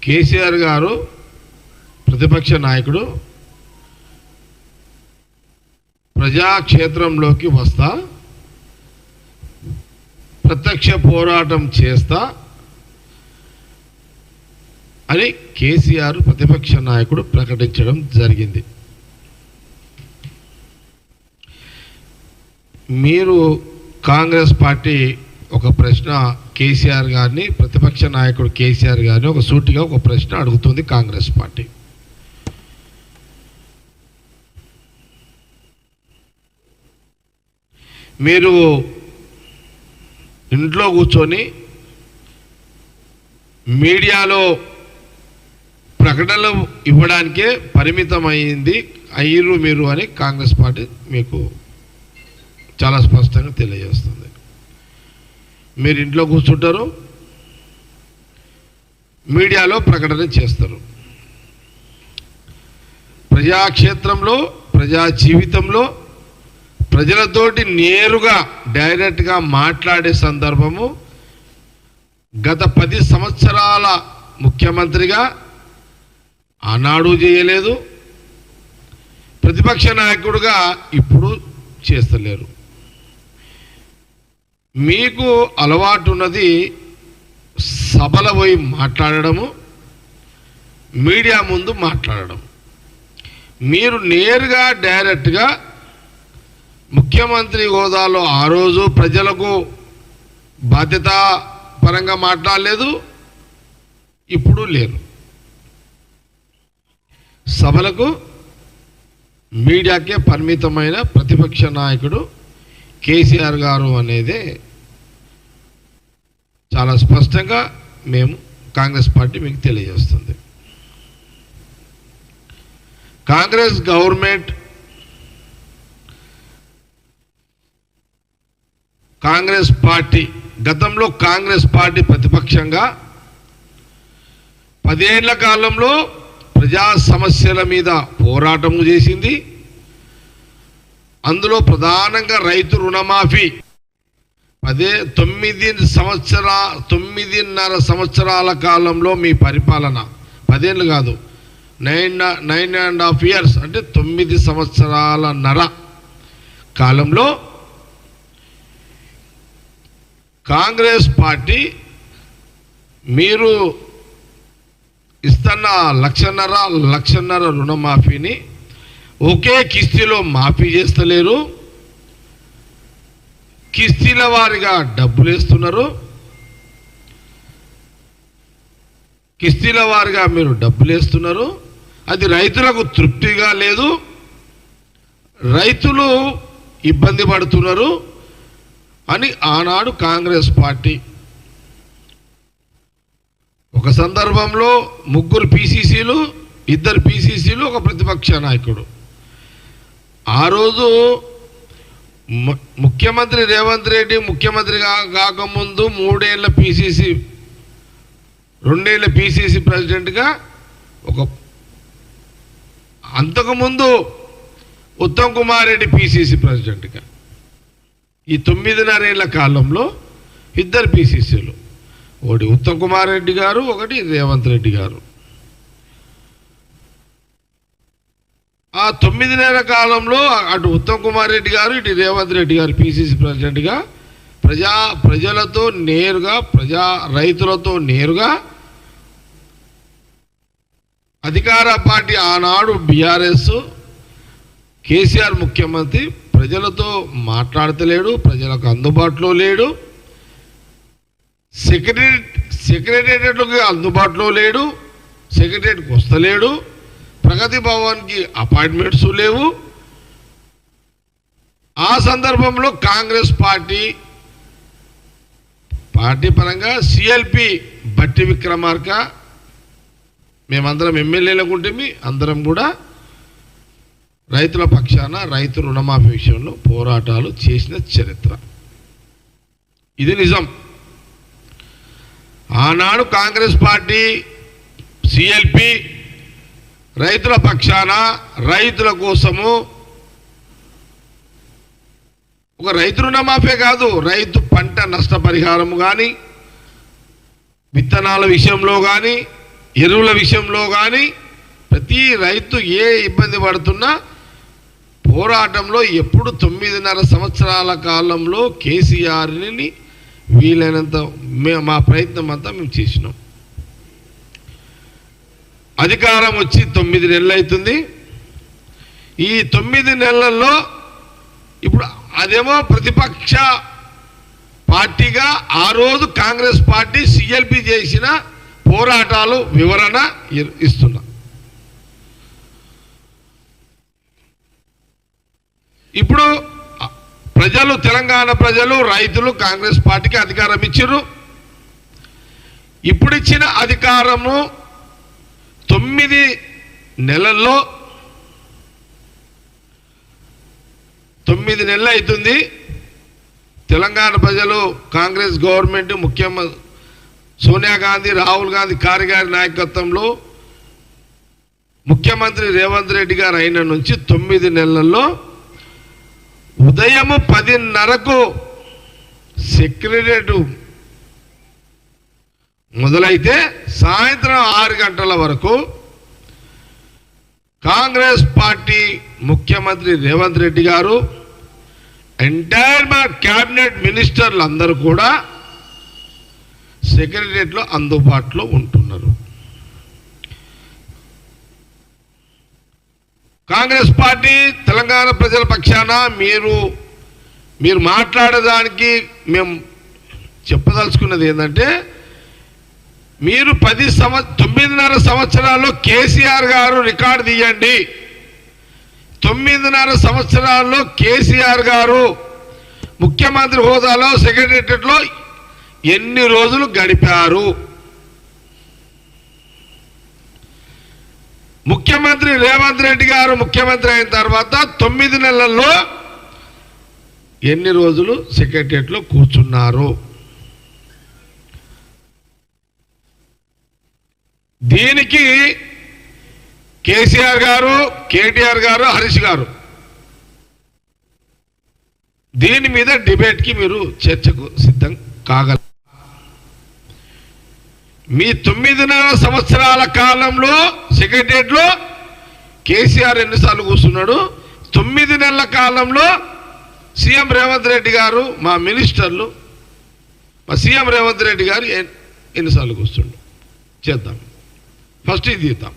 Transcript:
కేసీఆర్ గారు ప్రతిపక్ష నాయకుడు ప్రజాక్షేత్రంలోకి వస్తా ప్రత్యక్ష పోరాటం చేస్తా అని కేసీఆర్ ప్రతిపక్ష నాయకుడు ప్రకటించడం జరిగింది. మీరు కాంగ్రెస్ పార్టీ ఒక ప్రశ్న కేసీఆర్ గారిని, ప్రతిపక్ష నాయకుడు కేసీఆర్ గారిని ఒక సూటిగా ఒక ప్రశ్న అడుగుతుంది కాంగ్రెస్ పార్టీ. మీరు ఇంట్లో కూర్చొని మీడియాలో ప్రకటనలు ఇవ్వడానికే అయ్యారు మీరు అని కాంగ్రెస్ పార్టీ మీకు చాలా స్పష్టంగా తెలియజేస్తుంది. మీరు ఇంట్లో కూర్చుంటారు, మీడియాలో ప్రకటన చేస్తారు. ప్రజాక్షేత్రంలో, ప్రజా జీవితంలో ప్రజలతోటి నేరుగా డైరెక్ట్గా మాట్లాడే సందర్భము గత 10 సంవత్సరాల ముఖ్యమంత్రిగా ఆనాడు చేయలేదు, ప్రతిపక్ష నాయకుడిగా ఇప్పుడు చేస్తలేరు. మీకు అలవాటు ఉన్నది సభల పోయి మాట్లాడడము, మీడియా ముందు మాట్లాడడం. మీరు నేరుగా డైరెక్ట్గా ముఖ్యమంత్రి హోదాలో ఆ రోజు ప్రజలకు బాధ్యత పరంగా మాట్లాడలేదు, ఇప్పుడు లేరు. సభలకు మీడియాకే పరిమితమైన ప్రతిపక్ష నాయకుడు కేసీఆర్ గారు అనేది చాలా స్పష్టంగా మేము కాంగ్రెస్ పార్టీ మీకు తెలియజేస్తుంది. కాంగ్రెస్ గవర్నమెంట్, కాంగ్రెస్ పార్టీ గతంలో కాంగ్రెస్ పార్టీ ప్రతిపక్షంగా 10 ఏళ్ల కాలంలో ప్రజా సమస్యల మీద పోరాటము చేసింది. అందులో ప్రధానంగా రైతు రుణమాఫీ 9.5 సంవత్సరాల కాలంలో మీ పరిపాలన, 10 ఏళ్ళు కాదు, 9.5 years అంటే 9 సంవత్సరాలన్నర కాలంలో కాంగ్రెస్ పార్టీ మీరు ఇస్తున్న 1.5 రుణమాఫీని ఒకే కిస్తీలో మాఫీ చేస్తలేరు, కిస్తీల వారిగా డబ్బులు వేస్తున్నారు. కిస్తీల వారిగా మీరు డబ్బులు వేస్తున్నారు. అది రైతులకు తృప్తిగా లేదు, రైతులు ఇబ్బంది పడుతున్నారు అని ఆనాడు కాంగ్రెస్ పార్టీ ఒక సందర్భంలో 3 పీసీసీలు, 2 పీసీసీలు, ఒక ప్రతిపక్ష నాయకుడు. ఆ రోజు ముఖ్యమంత్రి రేవంత్ రెడ్డి ముఖ్యమంత్రి కాకముందు 3 ఏళ్ల పీసీసీ, 2 ఏళ్ల పీసీసీ ప్రెసిడెంట్గా, అంతకుముందు ఉత్తమ్ కుమార్ రెడ్డి పీసీసీ ప్రెసిడెంట్గా, ఈ 9.5 ఏళ్ల కాలంలో 2 పీసీసీలు, ఒకటి ఉత్తమ్ కుమార్ రెడ్డి గారు, ఒకటి రేవంత్ రెడ్డి గారు. ఆ 9 కాలంలో అటు ఉత్తమ్ కుమార్ రెడ్డి గారు, ఇటు రేవంత్ రెడ్డి గారు పీసీసీ ప్రెసిడెంట్గా ప్రజలతో నేరుగా, రైతులతో నేరుగా అధికార పార్టీ ఆనాడు బీఆర్ఎస్, కేసీఆర్ ముఖ్యమంత్రి ప్రజలతో మాట్లాడతలేడు, ప్రజలకు అందుబాటులో లేడు, సెక్రటేరియట్కి అందుబాటులో లేడు, సెక్రటేరియట్కి వస్తలేడు, ప్రగతి భవన్కి అపాయింట్మెంట్స్ లేవు. ఆ సందర్భంలో కాంగ్రెస్ పార్టీ పరంగా సిఎల్పి బట్టి విక్రమార్క, మేమందరం ఎమ్మెల్యేలకు ఉంటే అందరం కూడా రైతుల పక్షాన రైతు రుణమాఫీ విషయంలో పోరాటాలు చేసిన చరిత్ర ఇది. నిజం. ఆనాడు కాంగ్రెస్ పార్టీ, సిఎల్పి రైతుల పక్షాన, రైతుల కోసము ఒక రైతు రుణమాఫీ కాదు, రైతు పంట నష్టపరిహారం కానీ, విత్తనాల విషయంలో కానీ, ఎరువుల విషయంలో కానీ ప్రతి రైతు ఏ ఇబ్బంది పడుతున్నా పోరాటంలో ఎప్పుడు 9.5 సంవత్సరాల కాలంలో కేసీఆర్ని వీలైనంత మా ప్రయత్నం అంతా మేము చేసినాం. అధికారం వచ్చి 9 నెలలు అవుతుంది. ఈ 9 నెలల్లో ఇప్పుడు అదేమో ప్రతిపక్ష పార్టీగా ఆ రోజు కాంగ్రెస్ పార్టీ సిఎల్పి చేసిన పోరాటాలు వివరణ ఇస్తున్నా. ఇప్పుడు ప్రజలు, తెలంగాణ ప్రజలు, రైతులు కాంగ్రెస్ పార్టీకి అధికారం ఇచ్చారు. ఇప్పుడు ఇచ్చిన అధికారము 9 నెలల్లో 9 నెలలు అవుతుంది. తెలంగాణ ప్రజలు కాంగ్రెస్ గవర్నమెంట్, ముఖ్యమంత్రి సోనియా గాంధీ, రాహుల్ గాంధీ గారి నాయకత్వంలో ముఖ్యమంత్రి రేవంత్ రెడ్డి గారు అయిన నుంచి 9 నెలల్లో ఉదయం 10:30కు సెక్రటరియట్ మొదలైతే సాయంత్రం 6 గంటల వరకు కాంగ్రెస్ పార్టీ ముఖ్యమంత్రి రేవంత్ రెడ్డి గారు, ఎంటైర్ మా క్యాబినెట్ మినిస్టర్లు అందరూ కూడా సెక్రటరియట్లో అందుబాటులో ఉంటున్నారు. కాంగ్రెస్ పార్టీ తెలంగాణ ప్రజల పక్షాన మీరు మాట్లాడడానికి మేము చెప్పదలుచుకున్నది ఏంటంటే, మీరు 9.5 సంవత్సరాల్లో కేసీఆర్ గారు రికార్డు తీయండి. 9.5 సంవత్సరాల్లో కేసీఆర్ గారు ముఖ్యమంత్రి హోదాలో సెక్రటరియట్లో ఎన్ని రోజులు గడిపారు? ముఖ్యమంత్రి రేవంత్ రెడ్డి గారు ముఖ్యమంత్రి అయిన తర్వాత 9 నెలల్లో ఎన్ని రోజులు సెక్రటరియట్లో కూర్చున్నారు? దీనికి కేసీఆర్ గారు, కేటీఆర్ గారు, హరీష్ గారు దీని మీద డిబేట్కి మీరు చర్చకు సిద్ధం కాగలరు. మీ 9.5 సంవత్సరాల కాలంలో సెక్రటరియట్లో కేసీఆర్ ఎన్నిసార్లు కూర్చున్నాడు? 9 నెలల కాలంలో సీఎం రేవంత్ రెడ్డి గారు, మా మినిస్టర్లు, మా సీఎం రేవంత్ రెడ్డి గారు ఎన్నిసార్లు కూర్చుండు? చేద్దాం. ఫస్ట్ ఇది తీద్దాం.